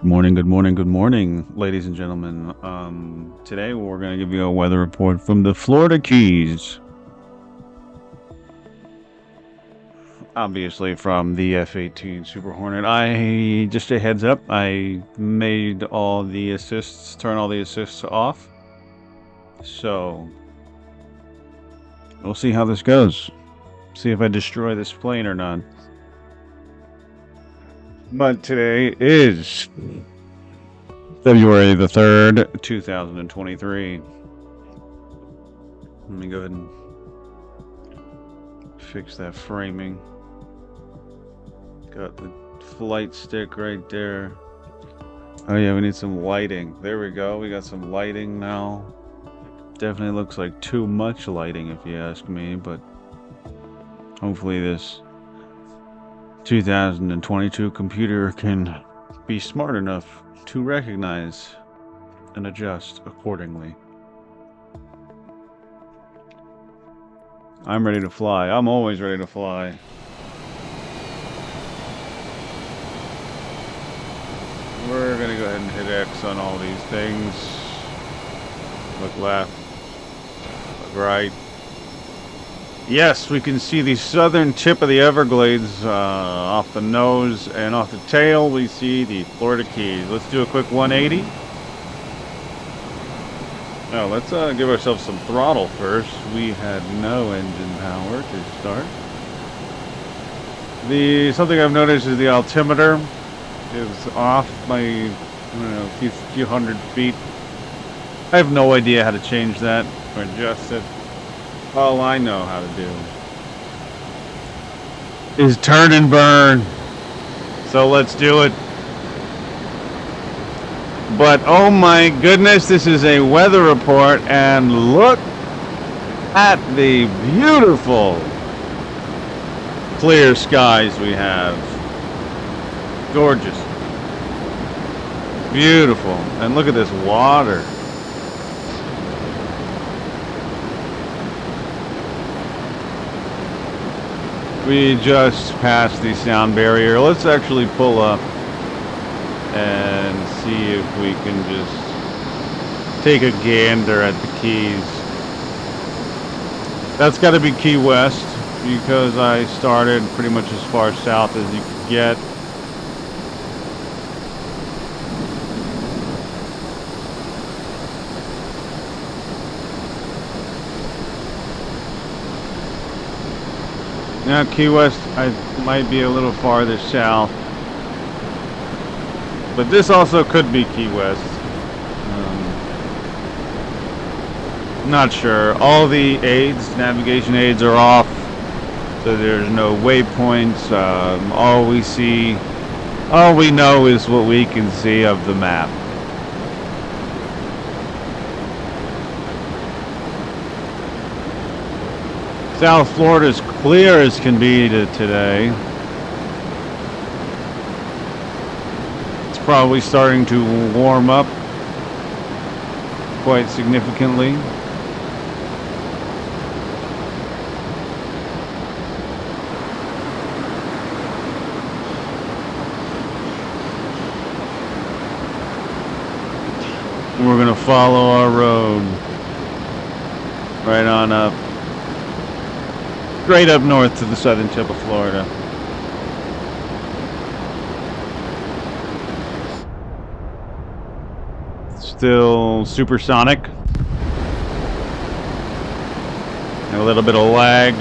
Good morning, good morning, ladies and gentlemen. Today we're going to give you a weather report from the Florida Keys. Obviously from the F-18 Super Hornet. Just a heads up, I made all the assists, turn all the assists off. So, we'll see how this goes. See if I destroy this plane or not. But today is February the 3rd, 2023. Let me go ahead and fix that framing. Got the flight stick right there. Oh yeah, we need some lighting. There we go. We got some lighting now. Definitely looks like too much lighting if you ask me, but hopefully this 2022 computer can be smart enough to recognize and adjust accordingly. I'm ready to fly. I'm always ready to fly. We're gonna go ahead and hit X on all these things. Look left, look right. Yes, we can see the southern tip of the Everglades off the nose, and off the tail we see the Florida Keys. Let's do a quick 180. Now let's give ourselves some throttle first. We had no engine power to start. Something I've noticed is the altimeter is off by a few hundred feet. I have no idea how to change that or adjust it. All I know how to do is turn and burn. So let's do it. But oh my goodness, this is a weather report, and look at the beautiful clear skies we have. Gorgeous. Beautiful. And look at this water. We just passed the sound barrier. Let's actually pull up and see if we can just take a gander at the Keys. That's got to be Key West, because I started pretty much as far south as you could get. Now Key West, I might be a little farther south, but this also could be Key West. Not sure. All the aids, navigation aids, are off, so there's no waypoints. All we know is what we can see of the map. South Florida is clear as can be today. It's probably starting to warm up quite significantly. We're gonna follow our road right on up. Straight up north to the southern tip of Florida. Still supersonic. A little bit of lag.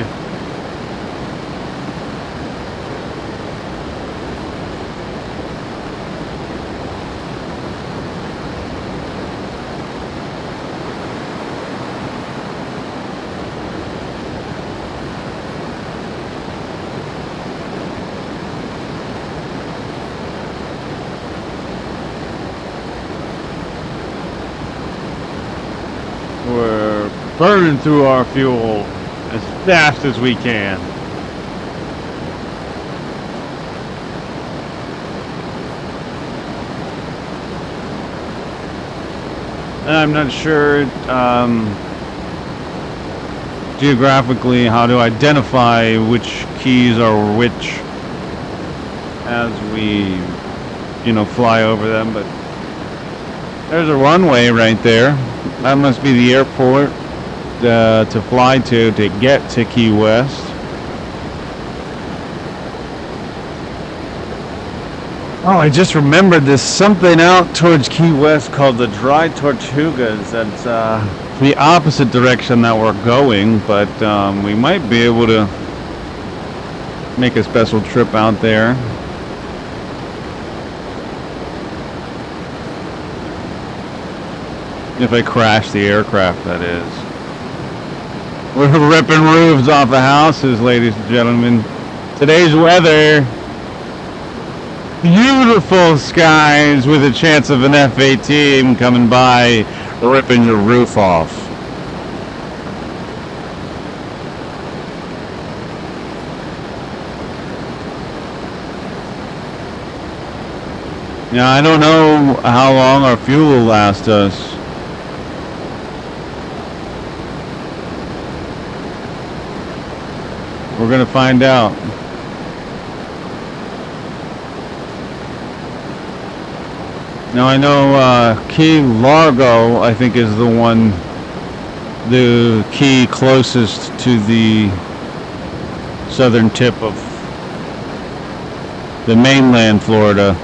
We're burning through our fuel as fast as we can. And I'm not sure geographically how to identify which keys are which as we fly over them, but there's a runway right there. That must be the airport to fly to get to Key West. Oh, I just remembered there's something out towards Key West called the Dry Tortugas. That's the opposite direction that we're going, but we might be able to make a special trip out there. If I crash the aircraft, that is. We're ripping roofs off of houses, ladies and gentlemen. Today's weather, beautiful skies with a chance of an F-18 coming by, ripping your roof off. Now, I don't know how long our fuel will last us. We're gonna find out. Now I know Key Largo, I think, is the key closest to the southern tip of the mainland Florida.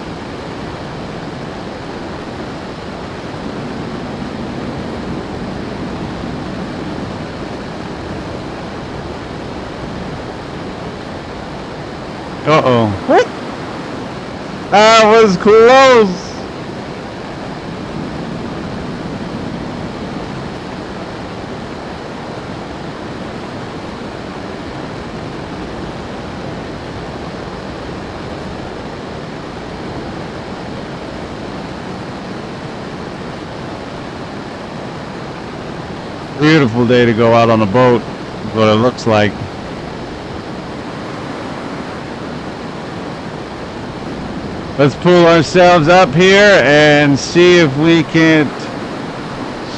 Uh-oh. What? That was close. Beautiful day to go out on a boat, is what it looks like. Let's pull ourselves up here and see if we can't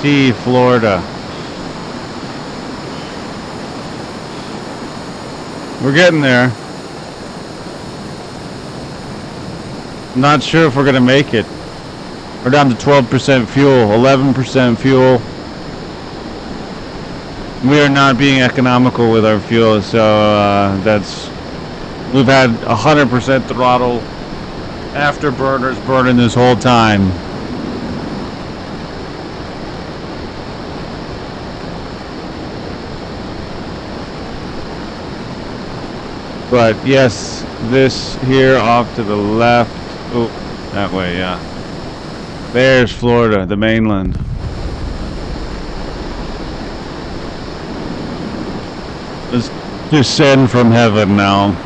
see Florida. We're getting there. Not sure if we're gonna make it. We're down to 12% fuel, 11% fuel. We are not being economical with our fuel, so we've had 100% throttle afterburners burning this whole time. But yes, this here off to the left. Oh, that way, yeah. There's Florida, the mainland. Let's descend from heaven now.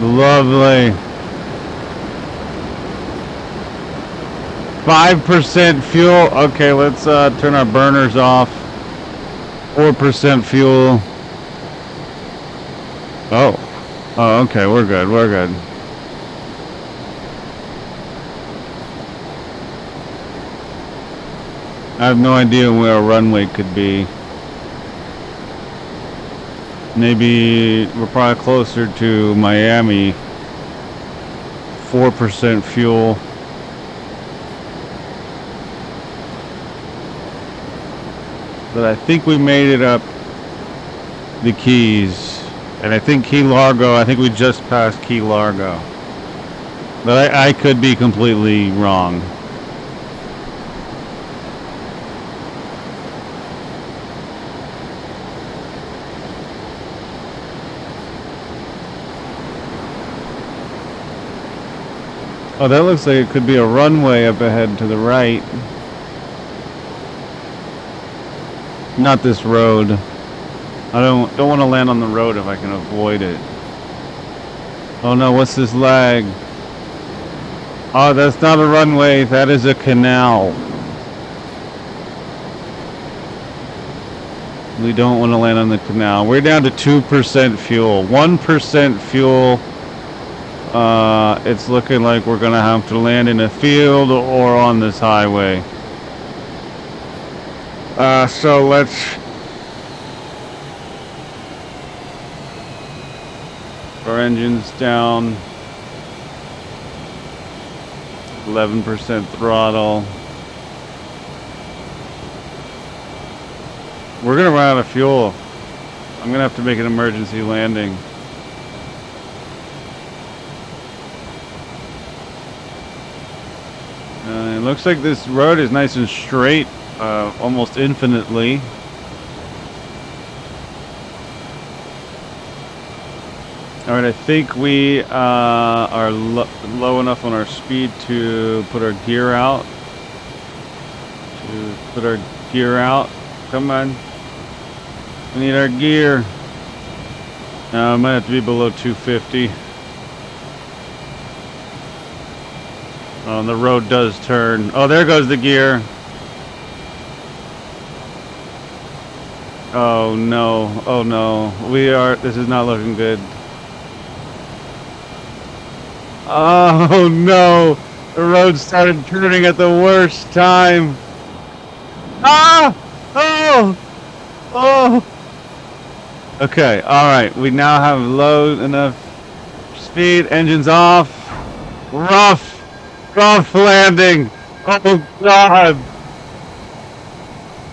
Lovely. 5% fuel. Okay, let's turn our burners off. 4% fuel. Oh. Oh, okay, we're good. We're good. I have no idea where a runway could be. Maybe we're probably closer to Miami. 4% fuel. But I think we made it up the Keys. And I think Key Largo, I think we just passed Key Largo. But I could be completely wrong. Oh, that looks like it could be a runway up ahead to the right. Not this road. I don't want to land on the road if I can avoid it. Oh no, what's this lag? Oh, that's not a runway, that is a canal. We don't want to land on the canal. We're down to 2% fuel. 1% fuel. It's looking like we're gonna have to land in a field or on this highway. So let's... Our engine's down. 11% throttle. We're gonna run out of fuel. I'm gonna have to make an emergency landing. It looks like this road is nice and straight, almost infinitely. Alright, I think we are low enough on our speed to put our gear out. Come on. We need our gear. I might have to be below 250. Oh, and the road does turn. Oh, there goes the gear. Oh no. Oh no. This is not looking good. Oh no. The road started turning at the worst time. Ah! Oh! Oh! Okay, alright. We now have low enough speed. Engines off. Rough landing. Oh god.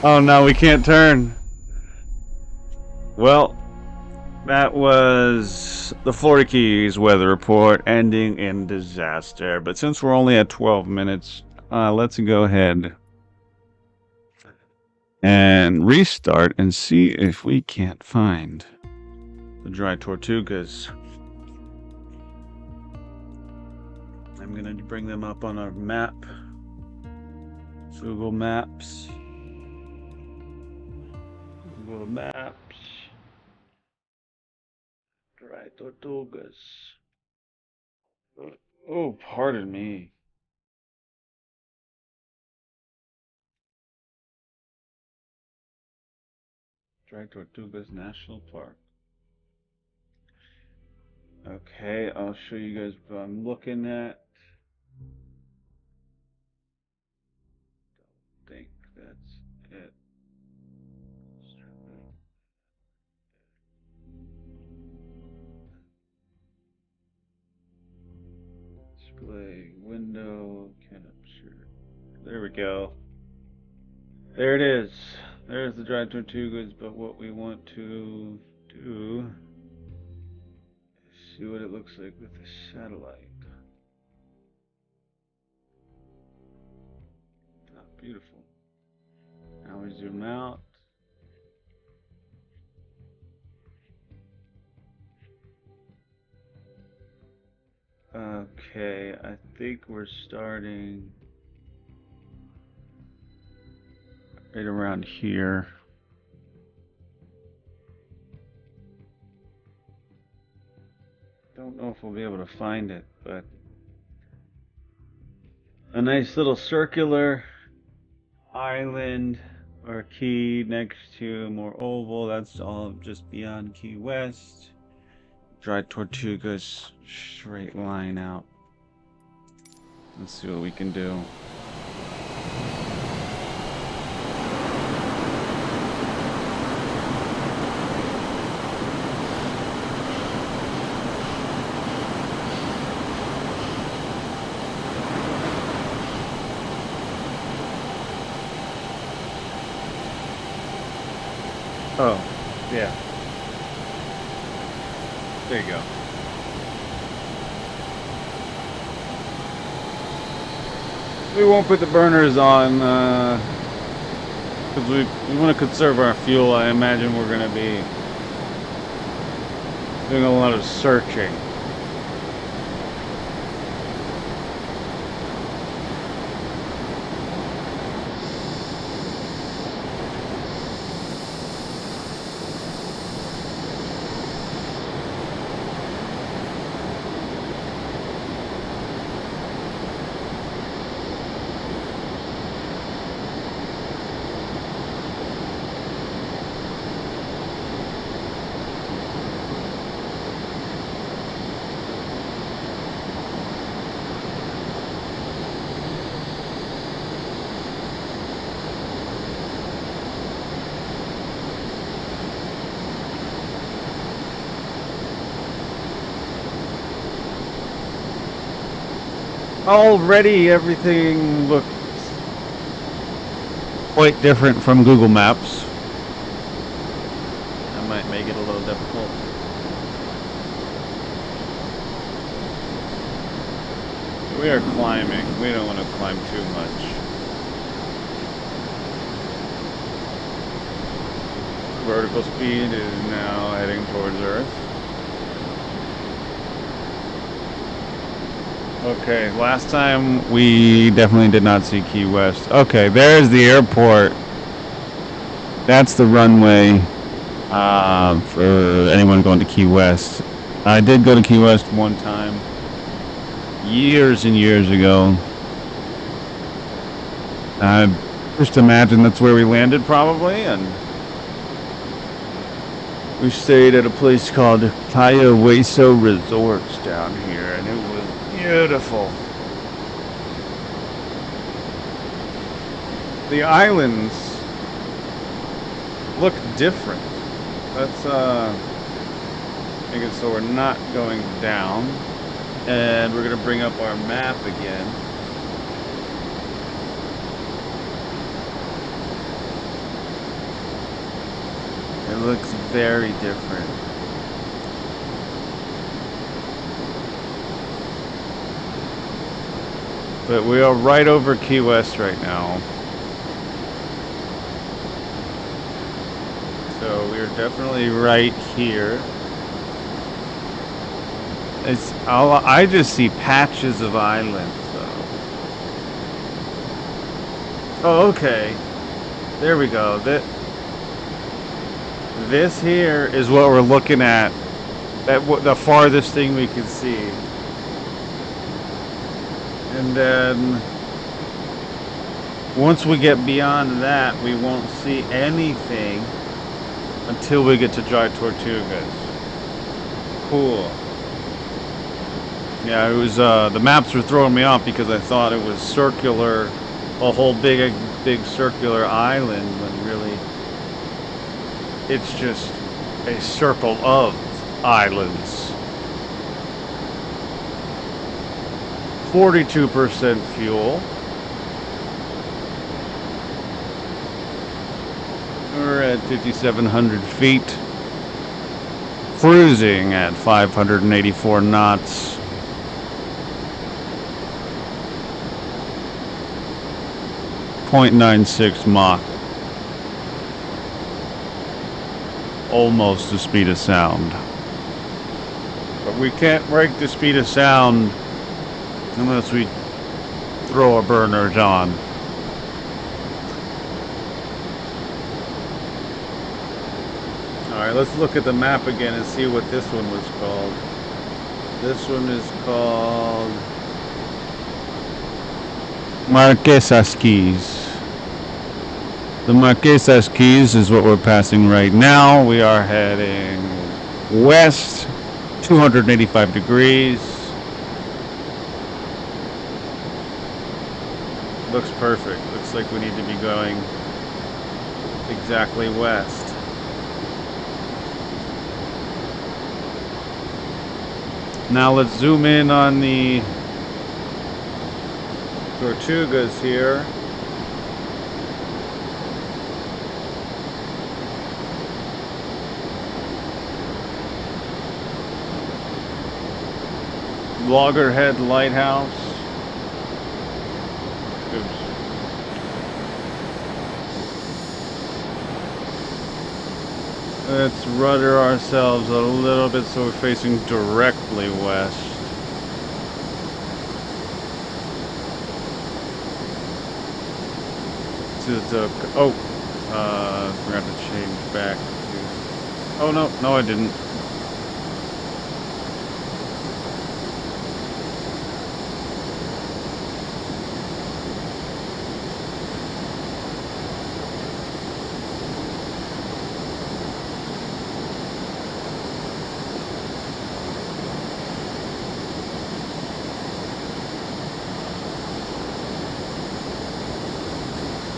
Oh no, we can't turn. Well, that was the Florida Keys weather report ending in disaster. But since we're only at 12 minutes, let's go ahead and restart and see if we can't find the Dry Tortugas. I'm going to bring them up on our map. Google Maps. Google Maps. Dry Tortugas. Oh, pardon me. Dry Tortugas National Park. Okay, I'll show you guys what I'm looking at. I think that's it. Display window capture. There we go. There it is. There's the Dry Tortugas, but what we want to do is see what it looks like with the satellite. Oh, beautiful. Now we zoom out. Okay, I think we're starting right around here. Don't know if we'll be able to find it, but a nice little circular island or key next to a more oval. That's all just beyond Key West. Dry Tortugas, straight line out. Let's see what we can do. Oh, yeah. There you go. We won't put the burners on because we want to conserve our fuel. I imagine we're going to be doing a lot of searching. Already everything looks quite different from Google Maps. That might make it a little difficult. We are climbing. We don't want to climb too much. Vertical speed is now heading towards Earth. Okay, last time we definitely did not see Key West. Okay, there's the airport. That's the runway for anyone going to Key West. I did go to Key West one time, years and years ago. I just imagine that's where we landed probably, and we stayed at a place called Hueso Resorts down here, and it was beautiful. The islands look different. Let's make it so we're not going down, and we're gonna bring up our map again. It looks very different. But we are right over Key West right now. So we're definitely right here. I just see patches of islands though. Oh, okay. There we go. This here is what we're looking at. The farthest thing we can see. And then once we get beyond that, we won't see anything until we get to Dry Tortugas. Cool. Yeah, it was the maps were throwing me off because I thought it was circular, a whole big circular island, when really it's just a circle of islands. 42% fuel. We're at 5,700 feet. Cruising at 584 knots. .96 Mach. Almost the speed of sound. But we can't break the speed of sound unless we throw our burners on. Alright, let's look at the map again and see what this one was called. This one is called Marquesas Keys. The Marquesas Keys is what we're passing right now. We are heading west, 285 degrees. Looks perfect. Looks like we need to be going exactly west. Now let's zoom in on the Tortugas here. Loggerhead Lighthouse. Oops. Let's rudder ourselves a little bit so we're facing directly west. Forgot to change back to... Oh, no, I didn't.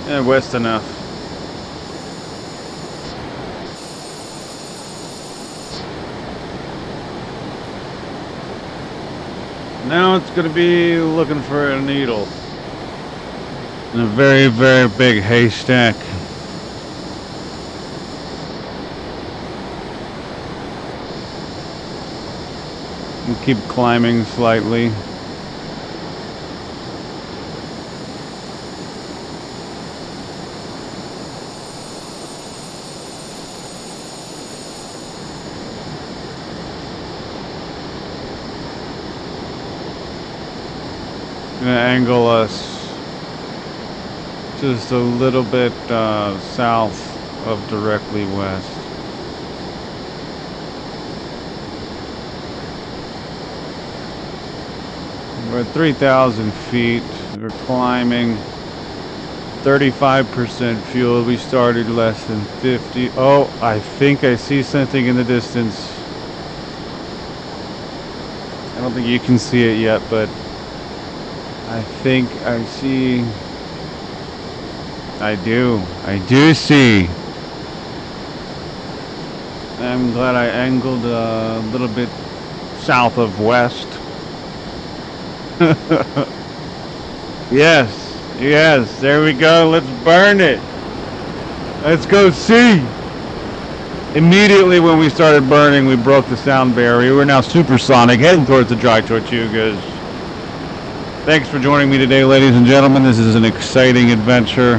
Yeah, west enough. Now it's going to be looking for a needle in a very, very big haystack. And keep climbing slightly. Gonna angle us just a little bit south of directly west. We're at 3,000 feet. We're climbing 35% fuel. We started less than 50. Oh, I think I see something in the distance. I don't think you can see it yet, but I think I see. I do see. I'm glad I angled a little bit south of west. Yes, there we go. Let's burn it. Let's go see. Immediately when we started burning, we broke the sound barrier. We're now supersonic, heading towards the Dry Tortugas. Thanks for joining me today, ladies and gentlemen. This is an exciting adventure.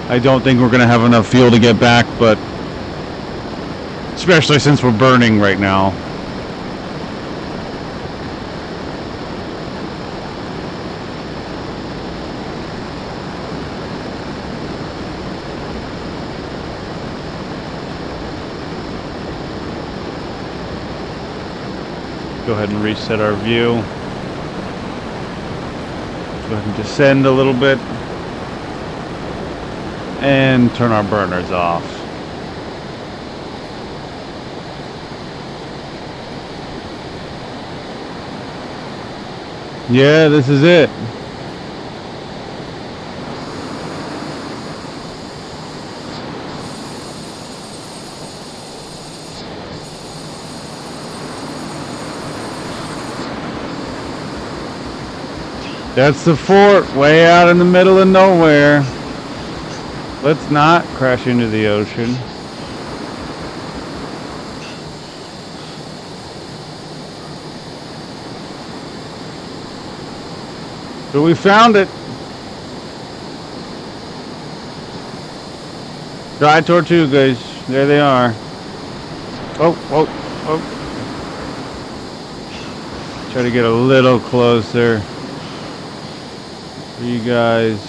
I don't think we're going to have enough fuel to get back, but especially since we're burning right now. Go ahead and reset our view. Go ahead and descend a little bit. And turn our burners off. Yeah, this is it. That's the fort, way out in the middle of nowhere. Let's not crash into the ocean. So we found it. Dry Tortugas. There they are. Oh. Try to get a little closer for you guys.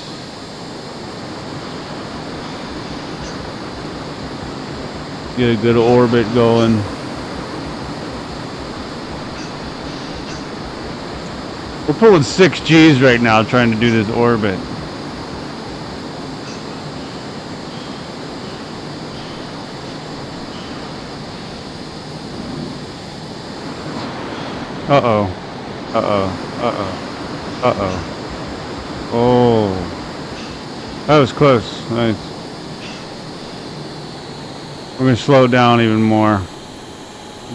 Get a good orbit going. We're pulling 6 Gs right now trying to do this orbit. Oh, that was close. Nice. We're gonna slow down even more.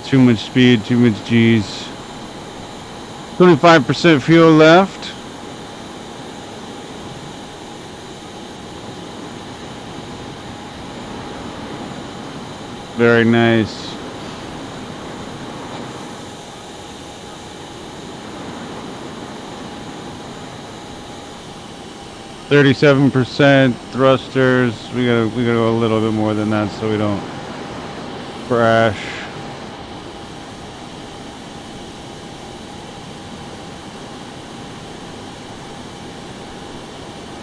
Too much speed, too much G's. 25% fuel left. Very nice. %, thrusters. We gotta go a little bit more than that so we don't crash.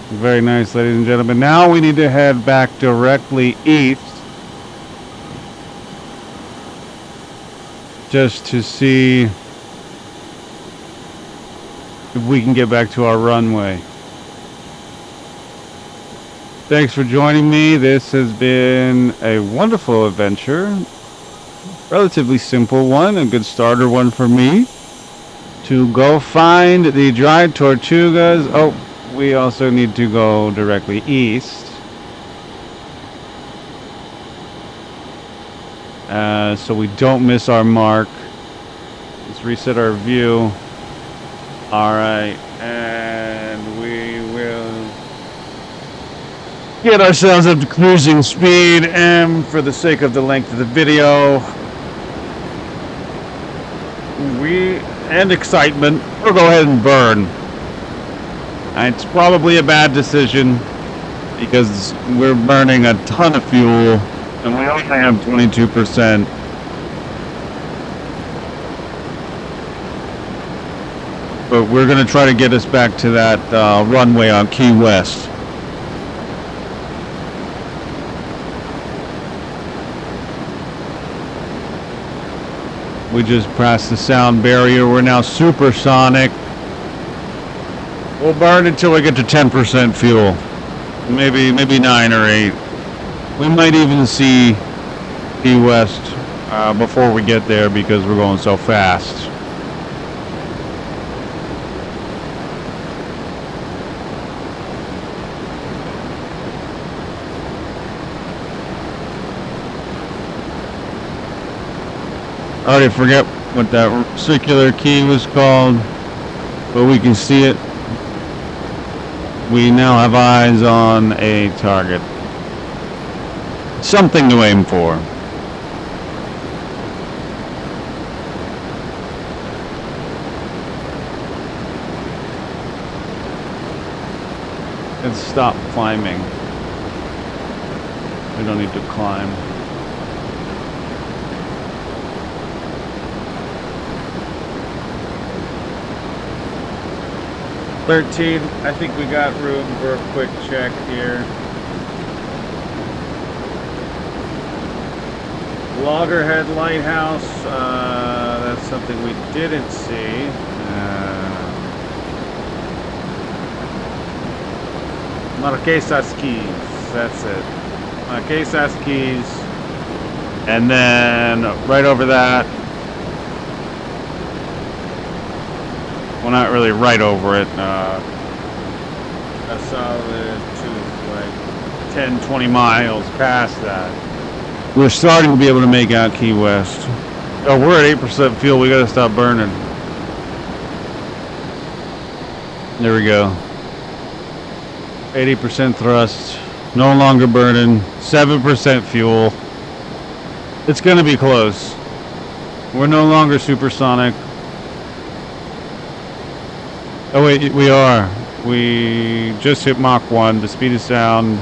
Very nice, ladies and gentlemen. Now we need to head back directly east, just to see if we can get back to our runway. Thanks for joining me. This has been a wonderful adventure. Relatively simple one, a good starter one for me. To go find the Dry Tortugas. Oh, we also need to go directly east. So we don't miss our mark. Just reset our view. Alright, and we will get ourselves up to cruising speed, and for the sake of the length of the video, and excitement, we'll go ahead and burn. And it's probably a bad decision because we're burning a ton of fuel and we only have 22%. But we're going to try to get us back to that runway on Key West. We just passed the sound barrier. We're now supersonic. We'll burn until we get to 10% fuel. Maybe 9 or 8. We might even see Key West before we get there because we're going so fast. I already forget what that circular key was called, but we can see it. We now have eyes on a target. Something to aim for. Let's stop climbing. We don't need to climb. $13. I think we got room for a quick check here. Loggerhead Lighthouse. That's something we didn't see. Marquesas Keys. That's it. Marquesas Keys. And then right over that. Well, not really right over it. A solid like 10, 20 miles past that. We're starting to be able to make out Key West. Oh, we're at 8% fuel. We gotta stop burning. There we go. 80% thrust. No longer burning. 7% fuel. It's gonna be close. We're no longer supersonic. Oh wait, we are. We just hit Mach 1, the speed of sound.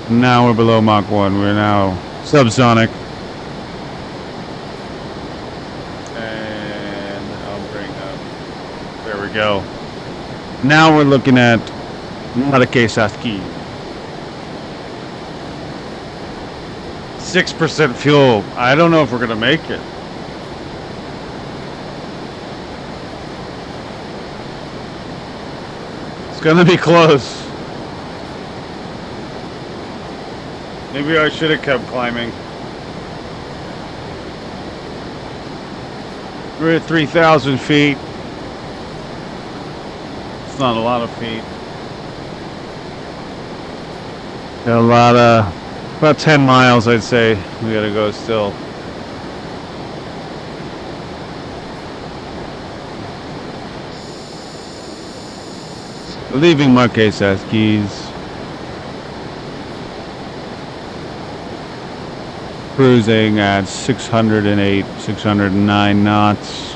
Now we're below Mach 1. We're now subsonic. And I'll bring up, there we go. Now we're looking at Marquesas Keys. 6% fuel. I don't know if we're gonna make it. Gonna be close. Maybe I should have kept climbing. We're at 3,000 feet. It's not a lot of feet. Got a lot of, about 10 miles I'd say we gotta go still. Leaving Marquesas Keys. Cruising at 608, 609 knots.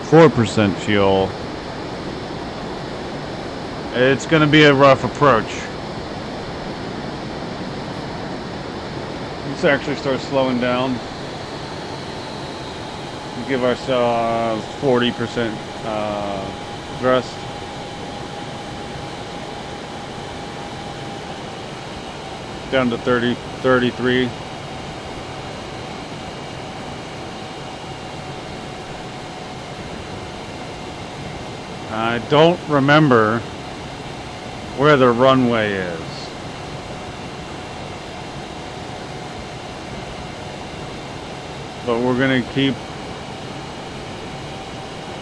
4% fuel. It's going to be a rough approach. Let's actually start slowing down. Give ourselves 40% thrust. Down to 30, 33. I don't remember where the runway is. But we're going to keep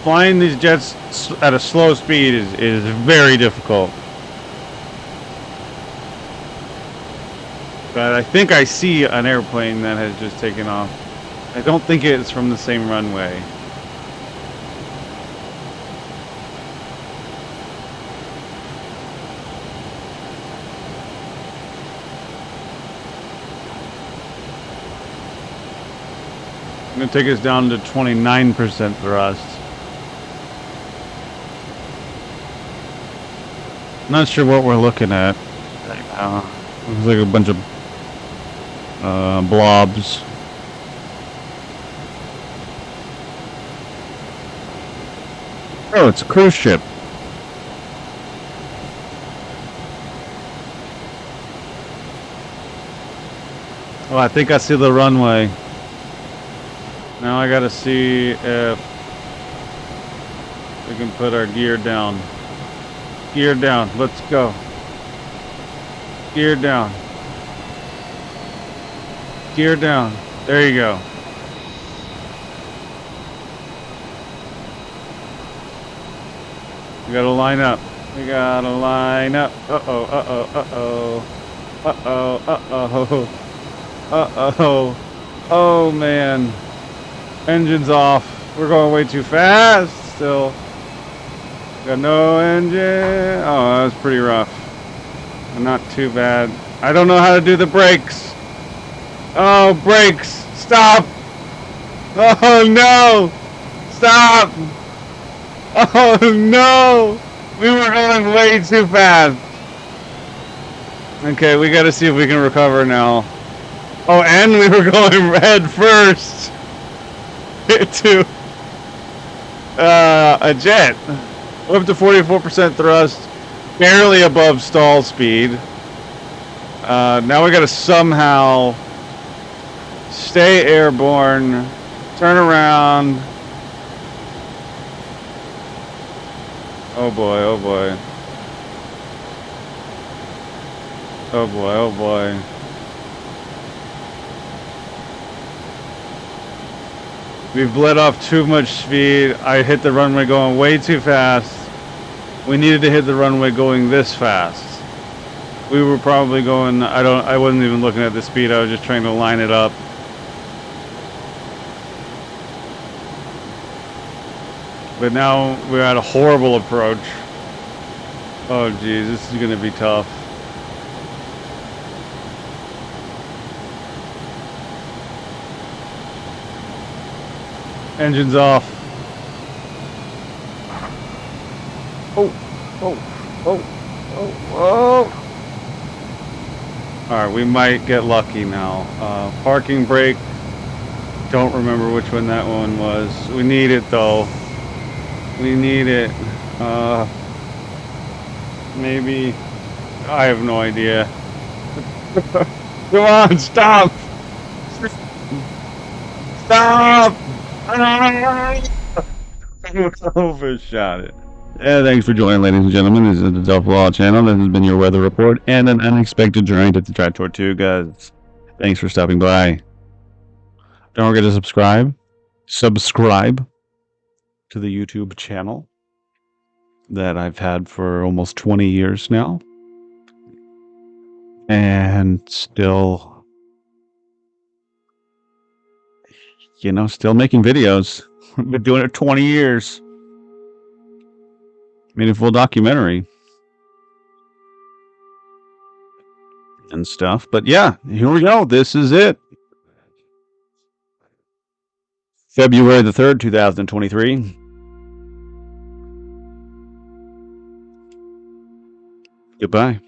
flying these jets at a slow speed is very difficult. But I think I see an airplane that has just taken off. I don't think it's from the same runway. gonna take us down to 29% thrust. Not sure what we're looking at. Looks like a bunch of blobs. Oh, it's a cruise ship. Oh, I think I see the runway. Now I gotta see if we can put our gear down. Gear down. Let's go. Gear down. Gear down. There you go. We gotta line up. We gotta line up. Uh-oh, uh-oh, uh-oh. Uh-oh, uh-oh. Uh-oh. Oh, man. Engine's off. We're going way too fast still. Got no engine. Oh, that was pretty rough. Not too bad. I don't know how to do the brakes. Oh, brakes. Stop. Oh, no. Stop. Oh, no. We were going way too fast. Okay, we got to see if we can recover now. Oh, and we were going head first to a jet. We're up to 44% thrust, barely above stall speed. Now we got to somehow stay airborne, turn around. Oh boy, oh boy. Oh boy, oh boy. We've bled off too much speed. I hit the runway going way too fast. We needed to hit the runway going this fast. We were probably going, I wasn't even looking at the speed. I was just trying to line it up. But now we're at a horrible approach. Oh geez, this is gonna be tough. Engine's off. Oh, oh, oh, oh, oh. Alright, we might get lucky now. Parking brake. Don't remember which one that one was. We need it though. We need it. Maybe. I have no idea. Come on, stop! Stop! Overshot it. Yeah, thanks for joining, ladies and gentlemen. This is the Delph Law channel. This has been your weather report and an unexpected journey to the Dry Tortugas. Thanks for stopping by. Don't forget to subscribe. Subscribe to the YouTube channel that I've had for almost 20 years now. And still, you know, still making videos. I've been doing it 20 years. Made a full documentary and stuff. But yeah, here we go. This is it. February the 3rd, 2023. Goodbye.